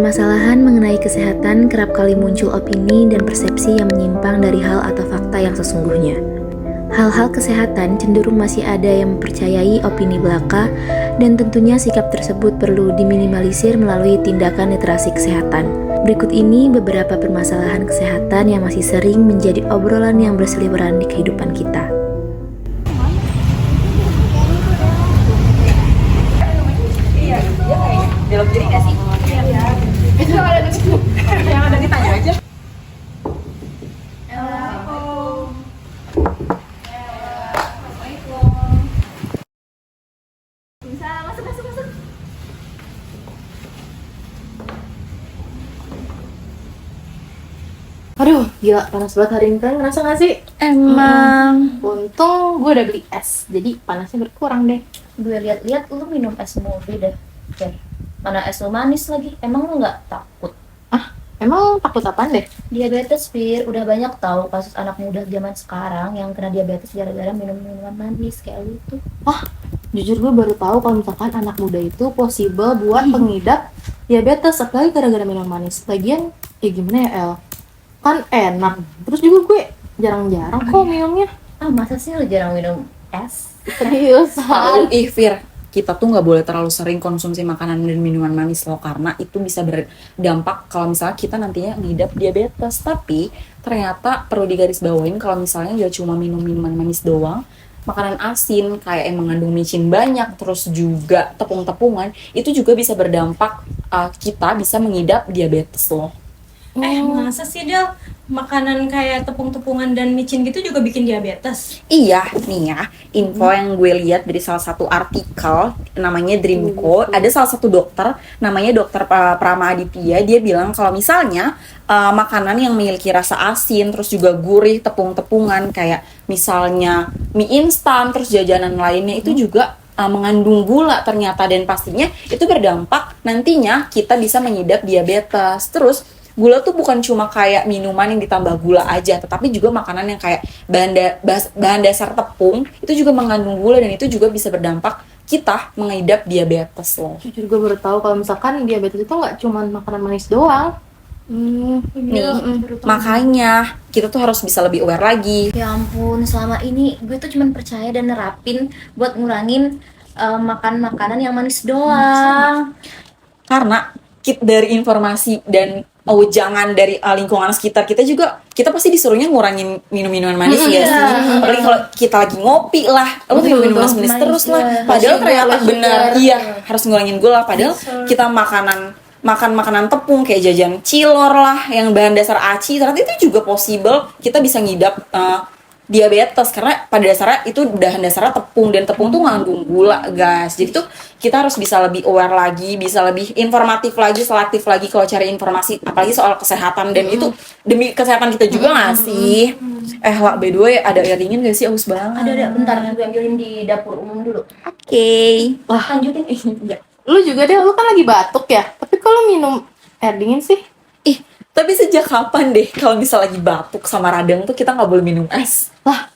permasalahan mengenai kesehatan kerap kali muncul opini dan persepsi yang menyimpang dari hal atau fakta yang sesungguhnya. Hal-hal kesehatan cenderung masih ada yang mempercayai opini belaka, dan tentunya sikap tersebut perlu diminimalisir melalui tindakan literasi kesehatan. Berikut ini beberapa permasalahan kesehatan yang masih sering menjadi obrolan yang berseliweran di kehidupan kita. Belok kiri nggak sih? Iya. Itu yang ada ditanya aja. Bisa masuk. Aduh, gila panas banget hari ini, kan ngerasa gak sih? Emang Untung gue udah beli es, jadi panasnya berkurang deh. gue lihat-lihat lu minum es murni deh. Jar. Mana es lu manis lagi? Emang lu nggak takut? Emang takut apaan deh? Diabetes, Fir. Udah banyak tahu kasus anak muda zaman sekarang yang kena diabetes gara-gara minum minuman manis kayak lu tuh. Jujur gue baru tahu kalau misalkan anak muda itu possible buat pengidap diabetes, apalagi gara-gara minum manis. Lagian, ya gimana ya El? Kan enak. Terus juga gue jarang-jarang kok minumnya. Masa sih lu jarang minum es? Serius. Fir, kita tuh nggak boleh terlalu sering konsumsi makanan dan minuman manis loh, karena itu bisa berdampak kalau misalnya kita nantinya ngidap diabetes. Tapi ternyata perlu digarisbawain kalau misalnya nggak cuma minum minuman manis doang, makanan asin kayak yang mengandung micin banyak, terus juga tepung-tepungan, itu juga bisa berdampak kita bisa mengidap diabetes loh. Masa sih Del, makanan kayak tepung-tepungan dan micin gitu juga bikin diabetes? Iya, nih ya, info yang gue lihat dari salah satu artikel namanya Dreamco, ada salah satu dokter namanya Dokter Prama Aditya, dia bilang kalau misalnya makanan yang memiliki rasa asin, terus juga gurih, tepung-tepungan kayak misalnya mie instan, terus jajanan lainnya itu juga mengandung gula ternyata, dan pastinya itu berdampak nantinya kita bisa mengidap diabetes. Terus gula tuh bukan cuma kayak minuman yang ditambah gula aja, tetapi juga makanan yang kayak bahan dasar tepung itu juga mengandung gula, dan itu juga bisa berdampak kita mengidap diabetes loh. Jujur gue baru tahu kalau misalkan diabetes itu nggak cuma makanan manis doang. Makanya kita tuh harus bisa lebih aware lagi. Ya ampun, selama ini gue tuh cuman percaya dan nerapin buat ngurangin makan makanan yang manis doang. Karena dari informasi dan jangan dari lingkungan sekitar kita juga, kita pasti disuruhnya ngurangin minum-minuman manis ya sih. Apalagi kalau kita lagi ngopi lah, lu minum manis terus lah. Padahal ternyata benar, iya harus ngurangin gula. Padahal kita makan makanan tepung kayak jajan cilor lah yang bahan dasar aci, ternyata itu juga possible kita bisa ngidap diabetes, karena pada dasarnya itu bahan dasarnya tepung, dan tepung tuh mengandung gula guys. Jadi tuh kita harus bisa lebih aware lagi, bisa lebih informatif lagi, selektif lagi kalau cari informasi, apalagi soal kesehatan, dan itu demi kesehatan kita juga nggak sih? Wak, by the way, ada air dingin gak sih? Aus banget. Ada, bentar gue ambilin di dapur umum dulu. Oke. Wah, Lanjutin. lu juga deh, lu kan lagi batuk ya. Tapi kalau minum air dingin sih? Tapi sejak kapan deh kalau misal lagi batuk sama radang tuh kita nggak boleh minum es? Lah,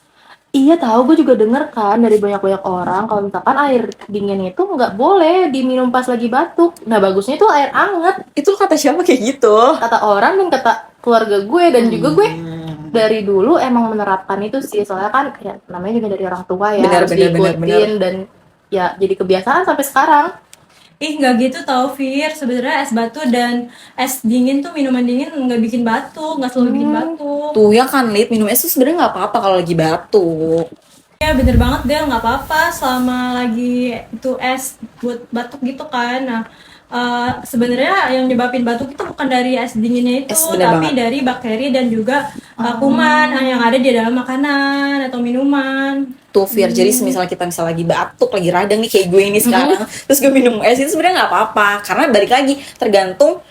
iya tahu, gue juga denger kan dari banyak orang kalau misalkan air dingin itu nggak boleh diminum pas lagi batuk. Nah, bagusnya itu air anget. Itu kata siapa kayak gitu? Kata orang dan kata keluarga gue, dan juga gue dari dulu emang menerapkan itu sih. Soalnya kan ya namanya juga dari orang tua ya, harus diikutin, dan ya jadi kebiasaan sampai sekarang. Nggak gitu tau Fir, sebenarnya es batu dan es dingin tuh, minuman dingin nggak bikin batuk, nggak selalu bikin batuk. Tuh ya kan, Lid, minum es tuh sebenarnya nggak apa-apa kalau lagi batuk. Ya bener banget Del, nggak apa-apa selama lagi itu es buat batuk gitu kan. Nah, sebenarnya yang nyebabin batuk itu bukan dari es dinginnya itu, tapi dari bakteri dan juga kuman yang ada di dalam makanan atau minuman. Tuh Fir, jadi misalnya kita lagi batuk, lagi radang nih kayak gue ini sekarang, terus gue minum es, itu sebenarnya nggak apa-apa, karena balik lagi tergantung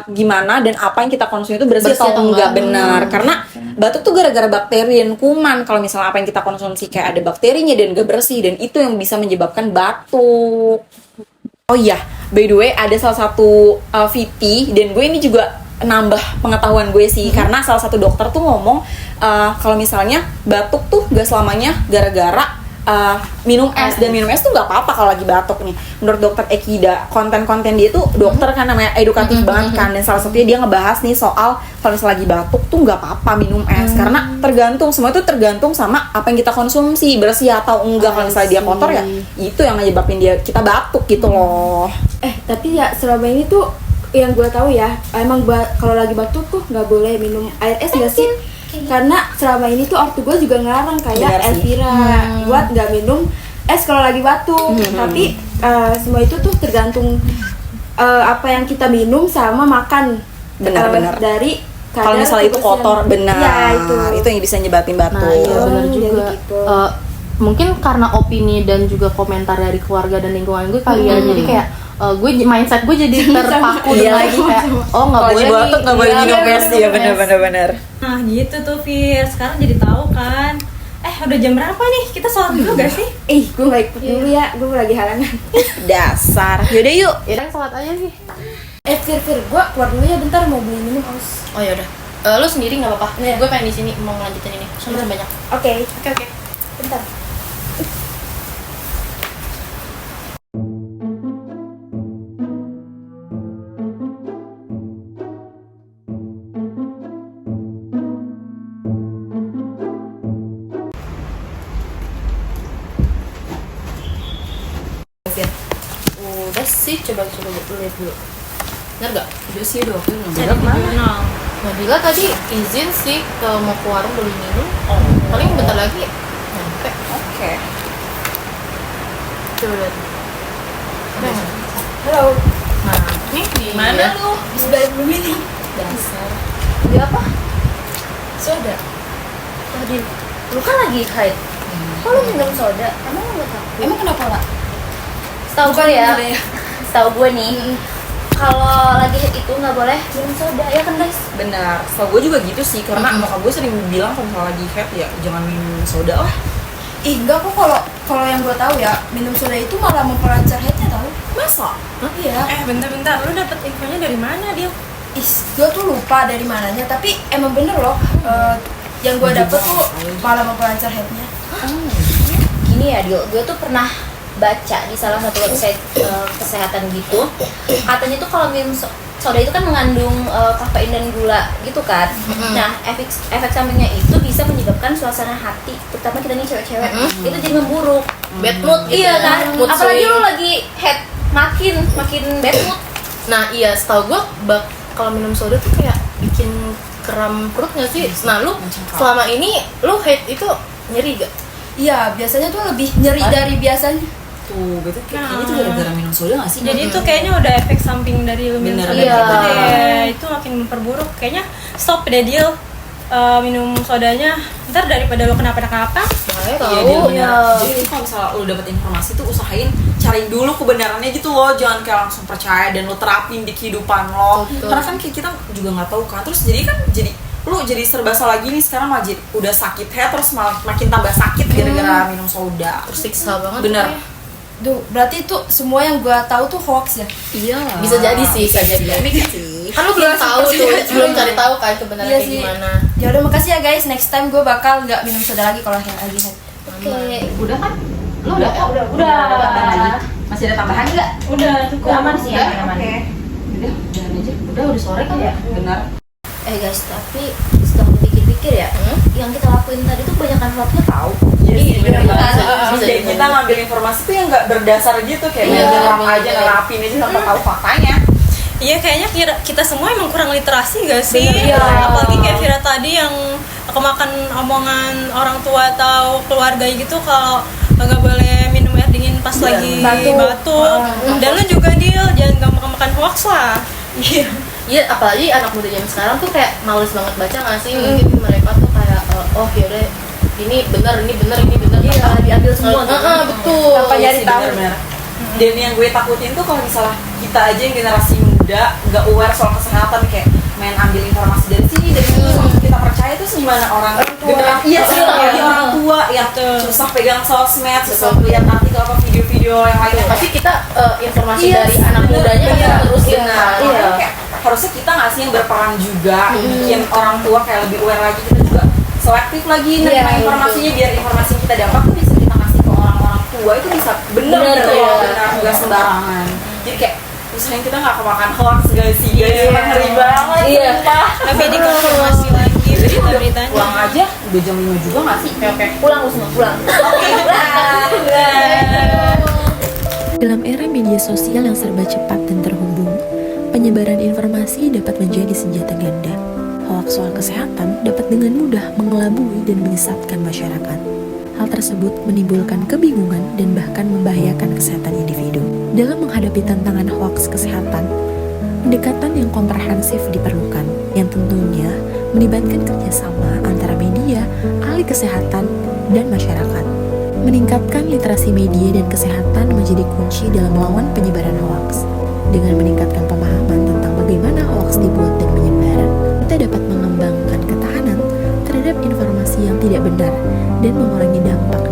gimana dan apa yang kita konsumsi itu bersih atau enggak. Benar, karena batuk tuh gara-gara bakteri dan kuman. Kalau misalnya apa yang kita konsumsi kayak ada bakterinya dan gak bersih, dan itu yang bisa menyebabkan batuk. Oh iya, by the way, ada salah satu VT, dan gue ini juga nambah pengetahuan gue sih, karena salah satu dokter tuh ngomong kalau misalnya batuk tuh gak selamanya gara-gara minum es dan minum es tuh nggak apa-apa kalau lagi batuk nih. Menurut dokter Ekida, konten-konten dia tuh dokter kan namanya edukatif banget kan, dan salah satunya dia ngebahas nih soal kalau misalnya lagi batuk tuh nggak apa-apa minum es karena tergantung, semua itu tergantung sama apa yang kita konsumsi, bersih atau enggak. Kalau misalnya dia kotor ya itu yang nyebabin dia kita batuk gitu loh. Tapi ya selama ini tuh yang gue tahu ya emang kalau lagi batuk tuh nggak boleh minum air es nggak sih? Karena selama ini tuh ortu gue juga ngelarang kayak Elvira buat nggak minum es kalau lagi batuk. Tapi semua itu tuh tergantung apa yang kita minum sama makan. Benar-benar. Dari Kalau misalnya itu kotor, benar. Ya, itu yang bisa nyebabin batuk. Nah, iya benar jadi juga. gitu. Mungkin karena opini dan juga komentar dari keluarga dan lingkungan gue kali ya. Jadi kayak mindset gue jadi terpaku dengan lagi kayak oh nggak boleh batuk nggak boleh minum es. Iya benar. Nah gitu tuh Fir, sekarang jadi tahu kan. Udah jam berapa nih? Kita sholat dulu gak sih? Gue nggak ikut dulu ya, gue lagi halangan. Dasar. Yaudah yuk. ya udah sholat aja sih. Fir, gue keluar dulu ya bentar mau beli minum aus. Oh ya udah. Lu sendiri nggak apa-apa. Gue pengen di sini mau ngelanjutin ini. Soalnya banyak. Oke. Bentar. Udah sih, coba lihat dulu. Bener gak? Udah sih udah waktu Nabila tadi izin sih mau ke warung beli minum. Paling bentar lagi nyampe. Oke. Coba lihat. Halo. Nah, nih di Mana lu? Bisa balik dulu minum. dasar. Beli apa? Soda. Tadi lu kan lagi haid. Kok lu minum soda? Emang lu gak takut? Emang kenapa lah? Setahu gue ya, setahu gue nih, kalau lagi haid itu nggak boleh minum soda, ya kan guys? Benar. Setahu gue juga gitu sih, karena nyokap gue sering bilang kalau misalnya lagi haid ya jangan minum soda lah. Enggak kok, kalau yang gue tahu ya minum soda itu malah memperlancar headnya tahu. Masa? Iya. Bentar, lu dapet infonya dari mana dia? Gue tuh lupa dari mananya, tapi emang bener loh. Yang gue dapet tuh malah memperlancar headnya. Gini ya Dio, gue tuh pernah baca di salah satu website kesehatan gitu, katanya tuh kalau minum soda itu kan mengandung kafein dan gula gitu kan. Nah efek sampingnya itu bisa menyebabkan suasana hati, terutama kita nih cewek-cewek itu jadi memburuk, Bad mood gitu iya ya. kan, Mood apalagi swing. lu lagi head makin bad mood. Nah iya, setahu gue kalau minum soda tuh kayak bikin kram perut nggak sih? Nah lu selama ini lu haid itu nyeri gak? Iya, biasanya tuh lebih nyeri dari biasanya. Tuh, berarti kayaknya tuh gara-gara minum soda gak sih? Jadi itu kayaknya udah efek samping dari lu minum Bener, soda iya. gitu deh. Itu makin memperburuk. Kayaknya stop deh Dil, minum sodanya. Ntar daripada lu kenapa-napa. Bahaya Iya, tau. dia benar. Jadi kalau misalnya lu dapet informasi tuh usahain cari dulu kebenarannya gitu loh, jangan kayak langsung percaya dan lu terapin di kehidupan lo. Betul. Karena kan kayak kita juga nggak tahu kan. Terus jadi lu jadi serba salah gini sekarang malah udah sakit head terus malah makin tambah sakit gara-gara minum soda. Tersiksa banget. Bener. Duh, berarti itu semua yang gue tahu tuh hoax ya? Iya. Bisa jadi sih, bisa jadi. Kan lu belum tahu tuh, belum cari tahu kan kebenarannya Iya kayak sih. gimana. Ya udah, makasih ya guys. Next time gue bakal nggak minum soda lagi kalau yang lagi head. Oke. Udah kan? Lu Udah. Udah. Masih ada tambahan nggak? Udah cukup Aman sih ya, aman. Udah, jangan aja. Udah sore kan ya? Benar. Guys, tapi setelah dipikir-pikir ya, yang kita lakuin tadi tuh kebanyakan hoaxnya tahu. Iya, bener Kan? banget. Bisa Kayak jadi. kita ngambil informasi tuh yang nggak berdasar gitu, kayak Iya, nyerap bener. aja, nerapin aja tanpa tahu faktanya. Iya, kayaknya kita semua emang kurang literasi gak sih? Bener, iya. Apalagi kayak Vira tadi yang kemakan omongan orang tua atau keluarga gitu kalau nggak boleh minum air dingin pas lagi batuk. Dan lu juga Dil, jangan gampang makan hoax lah. Iya. Iya, apalagi anak muda zaman sekarang tuh kayak males banget baca nggak sih? Mungkin mereka tuh kayak oh yaudah ini benar. Iya, diambil semua gitu. Betul. Tanpa nyari Iya sih, tahu. bener-bener. Dan yang gue takutin tuh kalau misalnya kita aja yang generasi muda nggak aware soal kesehatan, kayak main ambil informasi dari sini dari situ langsung kita percaya tuh gimana orang generasi iya sih, apalagi orang tua yang susah pegang sosmed, susah lihat artikel apa video-video yang lainnya. Pasti kita informasi Iya, dari anak bener, mudanya bener. kita terusin. Bener. Nah, Makanya kayak harusnya kita nggak sih yang berperan juga bikin orang tua kayak lebih aware lagi, kita juga selektif lagi nerima informasinya biar informasi yang kita dapat tuh bisa kita kasih ke tua itu bisa bener gitu Bener, loh, ya. bener nggak sembarangan. Jadi kayak misalnya kita nggak kemakan hoax gak sih guys, ngeri banget. Iya. Sumpah. Tapi dikonfirmasi lagi beritanya. Pulang aja udah jam 5 juga nggak sih? Oke. Pulang lu semua, pulang. Dalam era media sosial yang serba cepat dan terhubung, penyebaran informasi dapat menjadi senjata ganda. Hoaks soal kesehatan dapat dengan mudah mengelabui dan menyesatkan masyarakat. Hal tersebut menimbulkan kebingungan dan bahkan membahayakan kesehatan individu. Dalam menghadapi tantangan hoaks kesehatan, pendekatan yang komprehensif diperlukan, yang tentunya melibatkan kerjasama antara media, ahli kesehatan, dan masyarakat. Meningkatkan literasi media dan kesehatan menjadi kunci dalam melawan penyebaran hoaks. Dengan meningkatkan pemahaman tentang bagaimana hoaks dibuat dan menyebar, kita dapat mengembangkan ketahanan terhadap informasi yang tidak benar dan mengurangi dampak